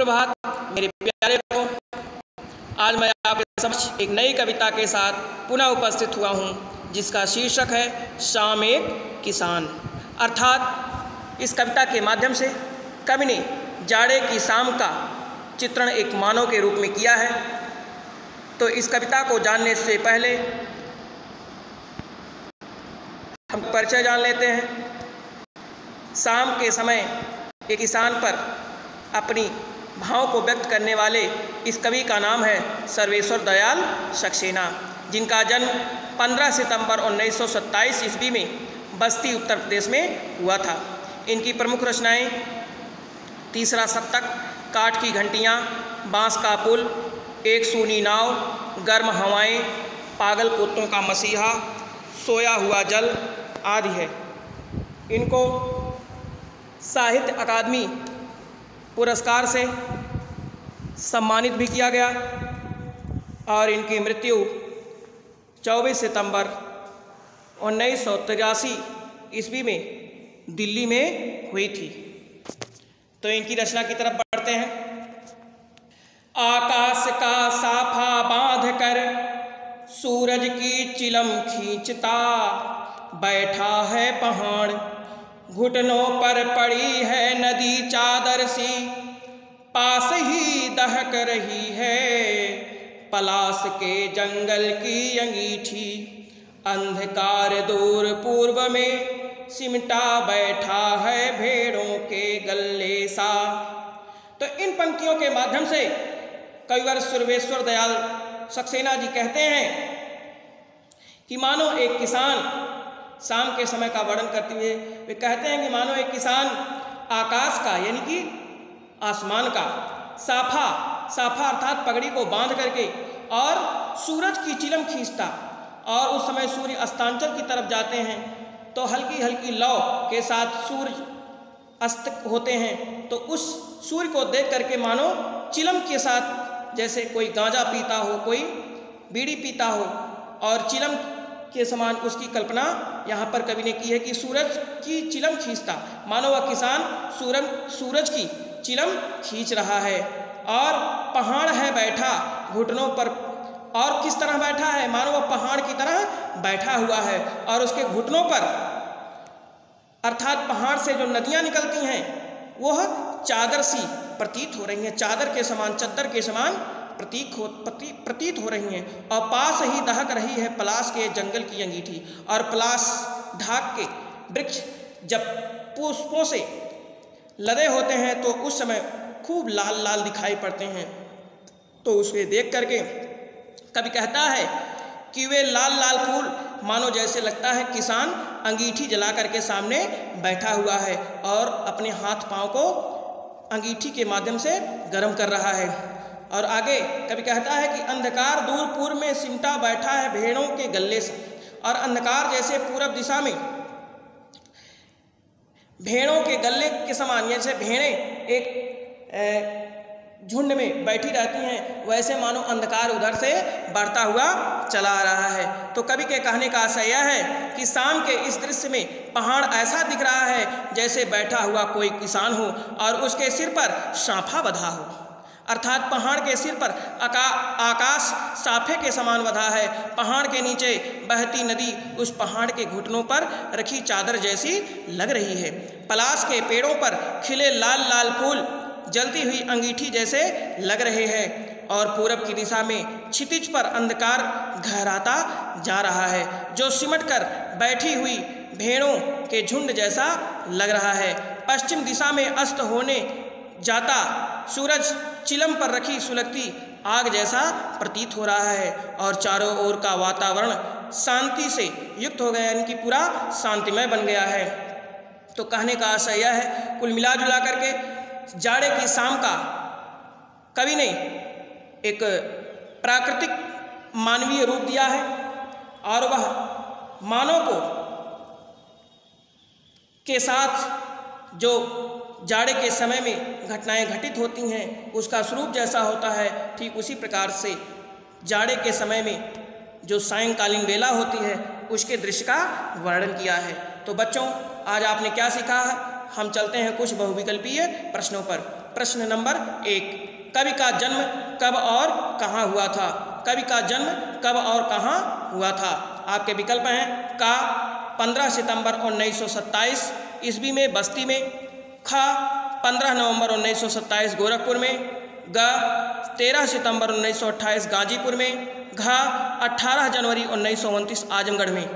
प्रभात मेरे प्यारे को, आज मैं आपके समक्ष एक नई कविता के साथ पुनः उपस्थित हुआ हूँ, जिसका शीर्षक है शाम एक किसान। अर्थात इस कविता के माध्यम से कवि ने जाड़े की शाम का चित्रण एक मानव के रूप में किया है। तो इस कविता को जानने से पहले हम परिचय जान लेते हैं। शाम के समय एक किसान पर अपनी भाव को व्यक्त करने वाले इस कवि का नाम है सर्वेश्वर दयाल सक्सेना, जिनका जन्म 15 सितंबर 1927 ईस्वी में बस्ती उत्तर प्रदेश में हुआ था। इनकी प्रमुख रचनाएं तीसरा सप्तक, काठ की घंटियाँ, बांस का पुल, एक सूनी नाव, गर्म हवाएं, पागल कुत्तों का मसीहा, सोया हुआ जल आदि है। इनको साहित्य अकादमी पुरस्कार से सम्मानित भी किया गया और इनकी मृत्यु 24 सितंबर 1983 ईस्वी में दिल्ली में हुई थी। तो इनकी रचना की तरफ बढ़ते हैं। आकाश का साफा बांध कर सूरज की चिलम खींचता बैठा है पहाड़, घुटनों पर पड़ी है नदी चादर सी, पास ही दहक रही है पलास के जंगल की अंगीठी, अंधकार दूर पूर्व में सिमटा बैठा है भेड़ों के गले सा। तो इन पंक्तियों के माध्यम से कविवर सर्वेश्वर दयाल सक्सेना जी कहते हैं कि मानो एक किसान शाम के समय का वर्णन करते हुए वे कहते हैं कि मानो एक किसान आकाश का यानी कि आसमान का साफा अर्थात पगड़ी को बांध करके और सूरज की चिलम खींचता, और उस समय सूर्य अस्तांचल की तरफ जाते हैं तो हल्की हल्की लौ के साथ सूर्य अस्त होते हैं। तो उस सूर्य को देख करके मानो चिलम के साथ जैसे कोई गांजा पीता हो, कोई बीड़ी पीता हो, और चिलम के समान उसकी कल्पना यहाँ पर कवि ने की है कि सूरज की चिलम खींचता, मानो वह किसान सूरज की चिलम खींच रहा है और पहाड़ है बैठा घुटनों पर। और किस तरह बैठा है? मानो वह पहाड़ की तरह बैठा हुआ है और उसके घुटनों पर अर्थात पहाड़ से जो नदियाँ निकलती हैं वह चादर सी प्रतीत हो रही हैं, चादर के समान, चद्दर के समान प्रतीत हो रही हैं। और पास ही दहक रही है पलास के जंगल की अंगीठी, और पलास ढाक के वृक्ष जब पुष्पों से लदे होते हैं तो उस समय खूब लाल लाल दिखाई पड़ते हैं। तो उसे देख करके कवि कहता है कि वे लाल लाल फूल मानो जैसे लगता है किसान अंगीठी जला करके सामने बैठा हुआ है और अपने हाथ पांव को अंगीठी के माध्यम से गर्म कर रहा है। और आगे कवि कहता है कि अंधकार दूर पूर्व में सिमटा बैठा है भेड़ों के गले से, और अंधकार जैसे पूरब दिशा में भेड़ों के गले के समान, जैसे भेड़ें एक झुंड में बैठी रहती हैं, वैसे मानो अंधकार उधर से बढ़ता हुआ चला आ रहा है। तो कवि के कहने का आशय यह है कि शाम के इस दृश्य में पहाड़ ऐसा दिख रहा है जैसे बैठा हुआ कोई किसान हो और उसके सिर पर साफा बंधा हो, अर्थात पहाड़ के सिर पर आकाश साफे के समान बंधा है, पहाड़ के नीचे बहती नदी उस पहाड़ के घुटनों पर रखी चादर जैसी लग रही है, पलास के पेड़ों पर खिले लाल लाल फूल जलती हुई अंगीठी जैसे लग रहे हैं, और पूरब की दिशा में क्षितिज पर अंधकार गहराता जा रहा है जो सिमट कर बैठी हुई भेड़ों के झुंड जैसा लग रहा है। पश्चिम दिशा में अस्त होने जाता सूरज चिलम पर रखी सुलगती आग जैसा प्रतीत हो रहा है, और चारों ओर का वातावरण शांति से युक्त हो गया, यानी कि पूरा शांतिमय बन गया है। तो कहने का आशय यह है, कुल मिला जुला करके जाड़े की शाम का कवि ने एक प्राकृतिक मानवीय रूप दिया है, और वह मानव को के साथ जो जाड़े के समय में घटनाएं घटित होती हैं उसका स्वरूप जैसा होता है, ठीक उसी प्रकार से जाड़े के समय में जो सायंकालीन बेला होती है उसके दृश्य का वर्णन किया है। तो बच्चों, आज आपने क्या सीखा है? हम चलते हैं कुछ बहुविकल्पीय प्रश्नों पर। प्रश्न नंबर 1, कवि का जन्म कब और कहाँ हुआ था? कवि का जन्म कब और कहाँ हुआ था? आपके विकल्प हैं का 15 सितंबर 1927 ईस्वी में बस्ती में, ख 15 नवंबर 1927 गोरखपुर में, ग 13 सितंबर 1928 गाजीपुर में, घ 18 जनवरी 1929 आजमगढ़ में।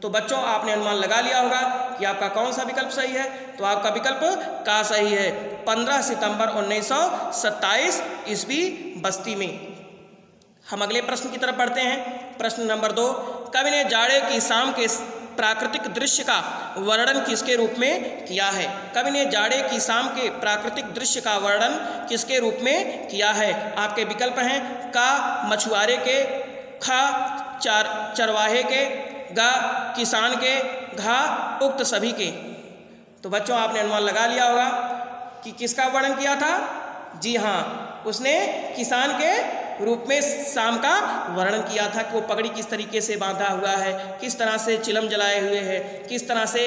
तो बच्चों आपने अनुमान लगा लिया होगा कि आपका कौन सा विकल्प सही है। तो आपका विकल्प का सही है 15 सितंबर 1927 ईस्वी बस्ती में। हम अगले प्रश्न की तरफ बढ़ते हैं। प्रश्न नंबर 2, कवि ने जाड़े की शाम के प्राकृतिक दृश्य का वर्णन किसके रूप में किया है? कवि ने जाड़े की शाम के प्राकृतिक दृश्य का वर्णन किसके रूप में किया है? आपके विकल्प हैं का मछुआरे के, ख चरवाहे के, ग किसान के, घ उक्त सभी के। तो बच्चों आपने अनुमान लगा लिया होगा कि किसका वर्णन किया था। जी हाँ, उसने किसान के रूप में शाम का वर्णन किया था कि वो पगड़ी किस तरीके से बांधा हुआ है, किस तरह से चिलम जलाए हुए है, किस तरह से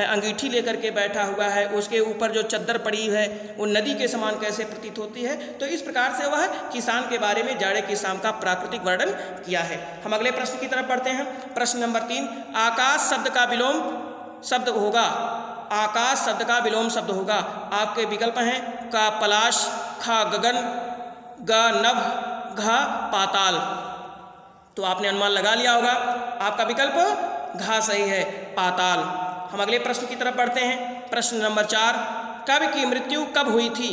अंगीठी लेकर के बैठा हुआ है, उसके ऊपर जो चद्दर पड़ी है वो नदी के समान कैसे प्रतीत होती है। तो इस प्रकार से वह किसान के बारे में जाड़े की शाम का प्राकृतिक वर्णन किया है। हम अगले प्रश्न की तरफ बढ़ते हैं। प्रश्न नंबर 3, आकाश शब्द का विलोम शब्द होगा। आकाश शब्द का विलोम शब्द होगा। आपके विकल्प हैं का पलाश, ख गगन, ग नभ, घ पाताल। तो आपने अनुमान लगा लिया होगा, आपका विकल्प घ सही है, पाताल। हम अगले प्रश्न की तरफ बढ़ते हैं। प्रश्न नंबर 4, कवि की मृत्यु कब हुई थी?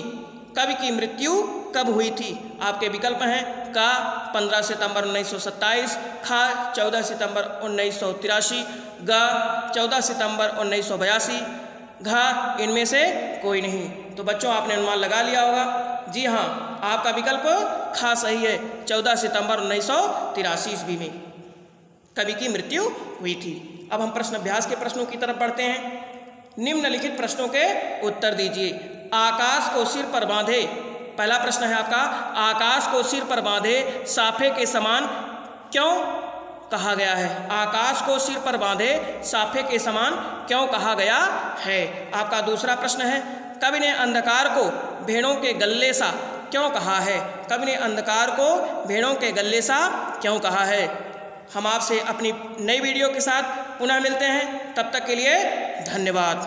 कवि की मृत्यु कब हुई थी? आपके विकल्प हैं का 15 सितंबर 1927, ख 14 सितंबर 1983, ग 14 सितंबर 1982, घ इनमें से कोई नहीं। तो बच्चों आपने अनुमान लगा लिया होगा। जी हाँ, आपका विकल्प ख सही है, 14 सितंबर 1983 ईस्वी में कवि की मृत्यु हुई थी। अब हम प्रश्न अभ्यास के प्रश्नों की तरफ बढ़ते हैं। निम्नलिखित प्रश्नों के उत्तर दीजिए। आकाश को सिर पर बांधे, पहला प्रश्न है आपका, आकाश को सिर पर बांधे साफे के समान क्यों कहा गया है? आकाश को सिर पर बांधे साफे के समान क्यों कहा गया है? आपका दूसरा प्रश्न है, कवि ने अंधकार को भेड़ों के गले सा क्यों कहा है? कवि ने अंधकार को भेड़ों के गले सा क्यों कहा है? हम आपसे अपनी नई वीडियो के साथ पुनः मिलते हैं, तब तक के लिए धन्यवाद।